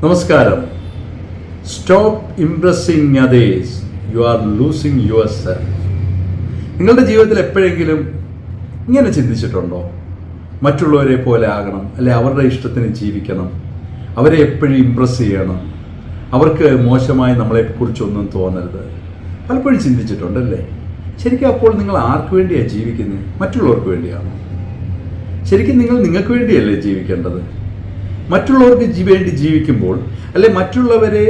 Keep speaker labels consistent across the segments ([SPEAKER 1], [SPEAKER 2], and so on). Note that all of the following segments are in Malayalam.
[SPEAKER 1] നമസ്കാരം. Stop ഇംപ്രസിങ് others, you are losing your self. നിങ്ങളുടെ ജീവിതത്തിൽ എപ്പോഴെങ്കിലും ഇങ്ങനെ ചിന്തിച്ചിട്ടുണ്ടോ? മറ്റുള്ളവരെ പോലെ ആകണം, അല്ലെ അവരുടെ ഇഷ്ടത്തിന് ജീവിക്കണം, അവരെ എപ്പോഴും ഇംപ്രസ് ചെയ്യണം, അവർക്ക് മോശമായി നമ്മളെക്കുറിച്ചൊന്നും തോന്നരുത്. പലപ്പോഴും ചിന്തിച്ചിട്ടുണ്ടല്ലേ? ശരിക്കും അപ്പോൾ നിങ്ങൾ ആർക്ക് വേണ്ടിയാണ് ജീവിക്കുന്നത്? മറ്റുള്ളവർക്ക് വേണ്ടിയാണോ? ശരിക്കും നിങ്ങൾ നിങ്ങൾക്ക് വേണ്ടിയല്ലേ ജീവിക്കേണ്ടത്? മറ്റുള്ളവർക്ക് വേണ്ടി ജീവിക്കുമ്പോൾ, അല്ലെ മറ്റുള്ളവരെ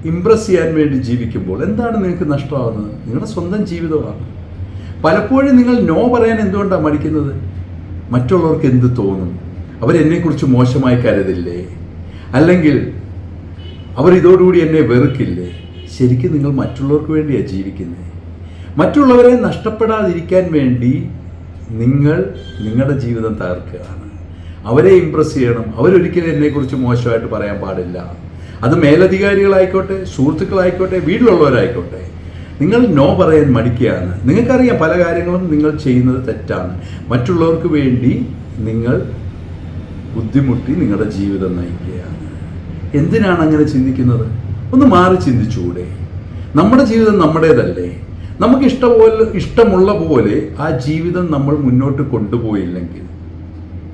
[SPEAKER 1] ഇംപ്രസ് ചെയ്യാൻ വേണ്ടി ജീവിക്കുമ്പോൾ എന്താണ് നിങ്ങൾക്ക് നഷ്ടമാകുന്നത്? നിങ്ങളുടെ സ്വന്തം ജീവിതമാണ്. പലപ്പോഴും നിങ്ങൾ നോ പറയാൻ എന്തുകൊണ്ടാണ് മടിക്കുന്നത്? മറ്റുള്ളവർക്ക് എന്ത് തോന്നും? അവരെന്നെക്കുറിച്ച് മോശമായി കരുതില്ലേ? അല്ലെങ്കിൽ അവർ ഇതോടുകൂടി എന്നെ വെറുക്കില്ലേ? ശരിക്കും നിങ്ങൾ മറ്റുള്ളവർക്ക് വേണ്ടിയാണ് ജീവിക്കുന്നത്. മറ്റുള്ളവരെ നഷ്ടപ്പെടാതിരിക്കാൻ വേണ്ടി നിങ്ങൾ നിങ്ങളുടെ ജീവിതം തകർക്കുകയാണ്. അവരെ ഇംപ്രസ് ചെയ്യണം. അവരൊരിക്കലും എന്നെക്കുറിച്ച് മോശമായിട്ട് പറയാൻ പാടില്ല. അത് മേലധികാരികളായിക്കോട്ടെ, സുഹൃത്തുക്കളായിക്കോട്ടെ, വീട്ടിലുള്ളവരായിക്കോട്ടെ. നിങ്ങൾ നോ പറയാൻ മടിക്കുകയാണ്. നിങ്ങൾക്കറിയാം പല കാര്യങ്ങളും നിങ്ങൾ ചെയ്യുന്നത് തെറ്റാണ്. മറ്റുള്ളവർക്ക് വേണ്ടി നിങ്ങൾ ബുദ്ധിമുട്ടി നിങ്ങളുടെ ജീവിതം നയിക്കുകയാണ്. എന്തിനാണ് അങ്ങനെ ചിന്തിക്കുന്നത്? ഒന്ന് മാറി ചിന്തിച്ചുകൂടെ? നമ്മുടെ ജീവിതം നമ്മുടേതല്ലേ? നമുക്ക് ഇഷ്ടമുള്ള പോലെ ആ ജീവിതം നമ്മൾ മുന്നോട്ട് കൊണ്ടുപോയില്ലെങ്കിൽ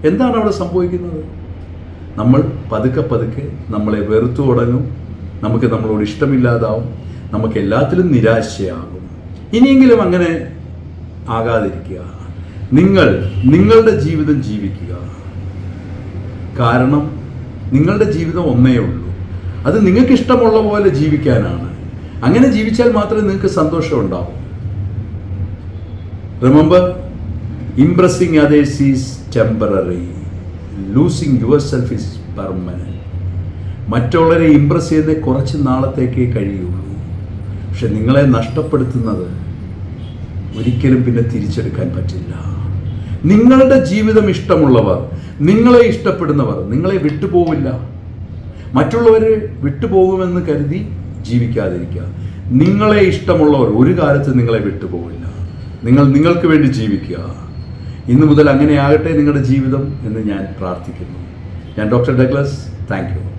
[SPEAKER 1] എന്താണ് അവിടെ സംഭവിക്കുന്നത്? നമ്മൾ പതുക്കെ നമ്മളെ വെറുത്തു തുടങ്ങും. നമുക്ക് നമ്മളോട് ഇഷ്ടമില്ലാതാവും. നമുക്ക് എല്ലാത്തിലും നിരാശയാകും. ഇനിയെങ്കിലും അങ്ങനെ ആകാതിരിക്കുക. നിങ്ങളുടെ ജീവിതം ജീവിക്കുക. കാരണം നിങ്ങളുടെ ജീവിതം ഒന്നേ ഉള്ളൂ. അത് നിങ്ങൾക്ക് ഇഷ്ടമുള്ള പോലെ ജീവിക്കാനാണ്. അങ്ങനെ ജീവിച്ചാൽ മാത്രമേ നിങ്ങൾക്ക് സന്തോഷം ഉണ്ടാവൂ. Remember, impressing others is temporary, losing yourself is permanent. മറ്റുള്ളവരെ ഇംപ്രസ് ചെയ്ത് കുറച്ച് നാളത്തേക്കേ കഴിയുള്ളൂ. പക്ഷെ നിങ്ങളെ നഷ്ടപ്പെടുത്തുന്നത് ഒരിക്കലും പിന്നെ തിരിച്ചെടുക്കാൻ പറ്റില്ല. നിങ്ങളുടെ ജീവിതം ഇഷ്ടമുള്ളവർ, നിങ്ങളെ ഇഷ്ടപ്പെടുന്നവർ നിങ്ങളെ വിട്ടുപോവില്ല. മറ്റുള്ളവരെ വിട്ടുപോകുമെന്ന് കരുതി ജീവിക്കാതിരിക്കുക. നിങ്ങളെ ഇഷ്ടമുള്ളവർ ഒരു കാലത്ത് നിങ്ങളെ വിട്ടുപോവില്ല. നിങ്ങൾക്ക് വേണ്ടി ജീവിക്കുക. ഇന്നു മുതൽ അങ്ങനെ ആകട്ടെ നിങ്ങളുടെ ജീവിതം എന്ന് ഞാൻ പ്രാർത്ഥിക്കുന്നു. ഞാൻ ഡോക്ടർ ഡഗ്ലസ്. Thank you.